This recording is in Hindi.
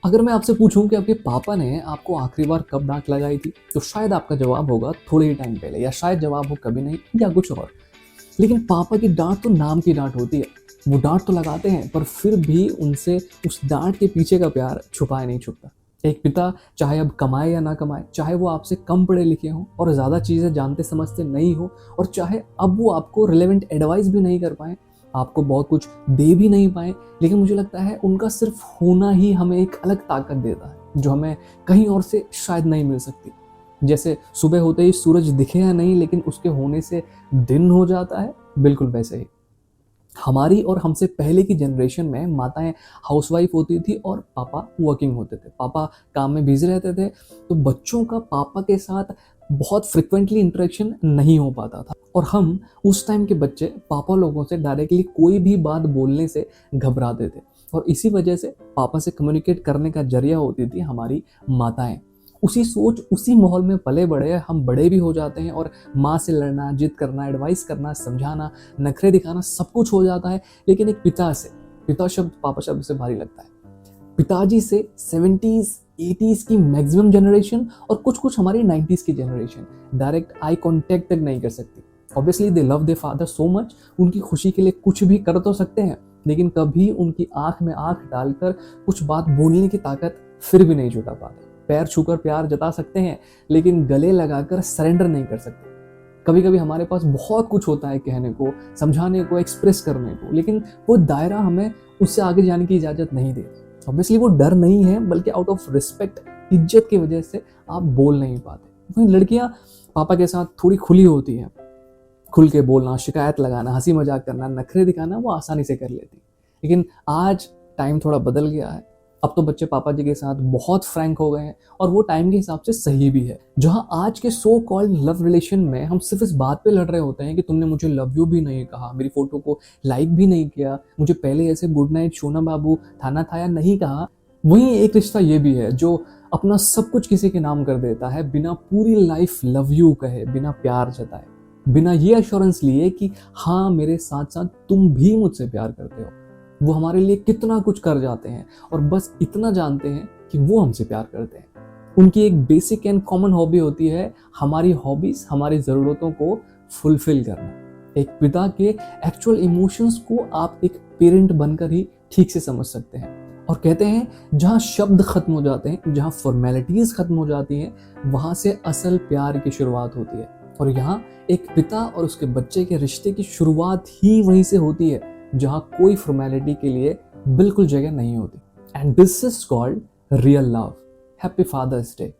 अगर मैं आपसे पूछूं कि आपके पापा ने आपको आखिरी बार कब डांट लगाई थी, तो शायद आपका जवाब होगा थोड़े ही टाइम पहले, या शायद जवाब हो कभी नहीं, या कुछ और। लेकिन पापा की डांट तो नाम की डांट होती है। वो डांट तो लगाते हैं, पर फिर भी उनसे उस डांट के पीछे का प्यार छुपाए नहीं छुपता। एक पिता चाहे अब कमाए या ना कमाए, चाहे वो आपसे कम पढ़े लिखे हों और ज़्यादा चीज़ें जानते समझते नहीं हो, और चाहे अब वो आपको रिलेवेंट एडवाइस भी नहीं कर पाए, आपको बहुत कुछ दे भी नहीं पाए, लेकिन मुझे लगता है उनका सिर्फ होना ही हमें एक अलग ताकत देता है, जो हमें कहीं और से शायद नहीं मिल सकती। जैसे सुबह होते ही सूरज दिखे या नहीं, लेकिन उसके होने से दिन हो जाता है, बिल्कुल वैसे ही हमारी और हमसे पहले की जनरेशन में माताएं हाउसवाइफ होती थी और पापा वर्किंग होते थे। पापा काम में बिजी रहते थे, तो बच्चों का पापा के साथ बहुत फ्रिक्वेंटली इंटरेक्शन नहीं हो पाता था, और हम उस टाइम के बच्चे पापा लोगों से डायरेक्टली कोई भी बात बोलने से घबराते थे, और इसी वजह से पापा से कम्युनिकेट करने का जरिया होती थी हमारी माताएं। उसी सोच उसी माहौल में पले बड़े हम बड़े भी हो जाते हैं, और माँ से लड़ना, जिद करना, एडवाइस करना, समझाना, नखरे दिखाना सब कुछ हो जाता है। लेकिन एक पिता शब्द पापा शब्द से भारी लगता है। पिताजी से 70s 80s की मैक्सिमम जनरेशन और कुछ कुछ हमारी 90s की जनरेशन डायरेक्ट आई कांटेक्ट तक नहीं कर सकती। Obviously they love their father so much, उनकी खुशी के लिए कुछ भी कर तो सकते हैं, लेकिन कभी उनकी आंख में आंख डालकर कुछ बात बोलने की ताकत फिर भी नहीं जुटा पाते। पैर छूकर प्यार जता सकते हैं, लेकिन गले लगाकर सरेंडर नहीं कर सकते। कभी कभी हमारे पास बहुत कुछ होता है कहने को, समझाने को, एक्सप्रेस करने को, लेकिन वो दायरा हमें उससे आगे जाने की इजाजत नहीं देता। ऑब्वियसली वो डर नहीं है, बल्कि आउट ऑफ रिस्पेक्ट, इज्जत की वजह से आप बोल नहीं पाते। वहीं लड़कियां पापा के साथ थोड़ी खुली होती हैं, खुल के बोलना, शिकायत लगाना, हंसी मजाक करना, नखरे दिखाना वो आसानी से कर लेती। लेकिन आज टाइम थोड़ा बदल गया है। अब तो बच्चे पापा जी के साथ बहुत फ्रैंक हो गए हैं, और वो टाइम के हिसाब से सही भी है। जहां आज के सो कॉल्ड लव रिलेशन में हम सिर्फ इस बात पे लड़ रहे होते हैं कि तुमने मुझे लव यू भी नहीं कहा, मेरी फोटो को लाइक भी नहीं किया, मुझे पहले ऐसे गुड नाइट सोना बाबू थाना थाया नहीं कहा, वहीं एक रिश्ता ये भी है जो अपना सब कुछ किसी के नाम कर देता है, बिना पूरी लाइफ लव यू कहे, बिना प्यार जताए, बिना ये एश्योरेंस लिए कि हाँ मेरे साथ साथ तुम भी मुझसे प्यार करते हो। वो हमारे लिए कितना कुछ कर जाते हैं, और बस इतना जानते हैं कि वो हमसे प्यार करते हैं। उनकी एक बेसिक एंड कॉमन हॉबी होती है हमारी हॉबीज, हमारी ज़रूरतों को फुलफिल करना। एक पिता के एक्चुअल इमोशंस को आप एक पेरेंट बनकर ही ठीक से समझ सकते हैं। और कहते हैं जहाँ शब्द खत्म हो जाते हैं, जहाँ फॉर्मेलिटीज खत्म हो जाती हैं, वहाँ से असल प्यार की शुरुआत होती है। और यहाँ एक पिता और उसके बच्चे के रिश्ते की शुरुआत ही वहीं से होती है, जहाँ कोई फॉर्मेलिटी के लिए बिल्कुल जगह नहीं होती। And this is called real love. Happy Father's day.